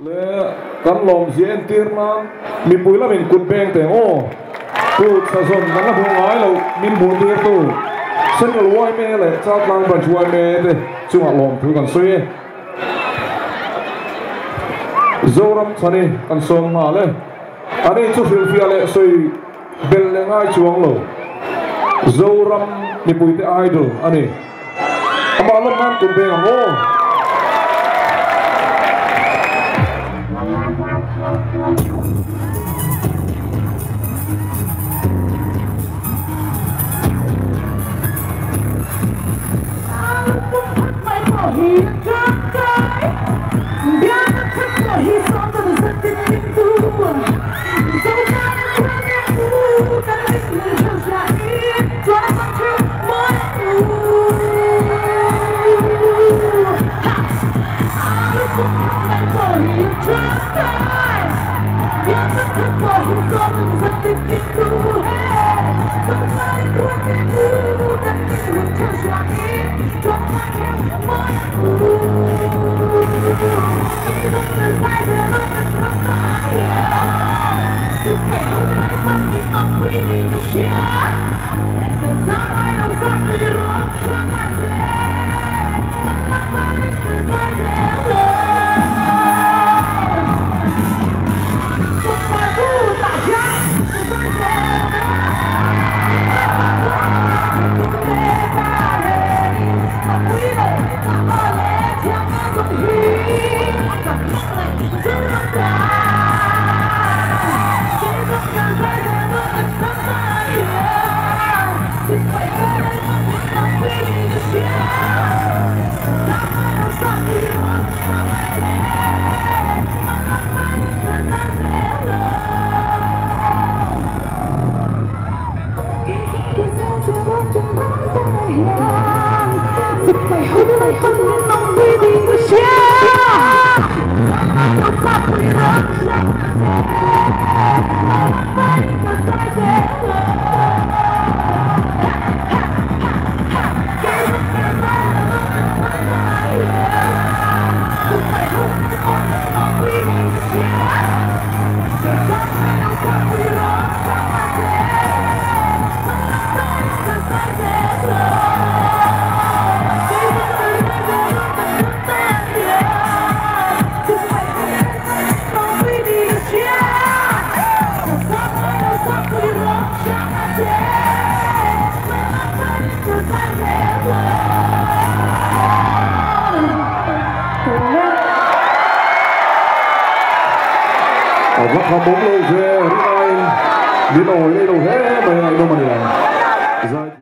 le kan lom zien tirna mi puila min kun beng te o tu sa son kan la bungai lo min bu tir tu sen lo wai me le chat lang ban chuai me te chunga lom thu kan soi zoram chani kan som ma le ani chu fil fia le soi bel le ngai chuang lo zoram mi puite idol ani ama lo man kun beng o rất là bốn lô về đi nổi lên đầu thế mày này đâu mà này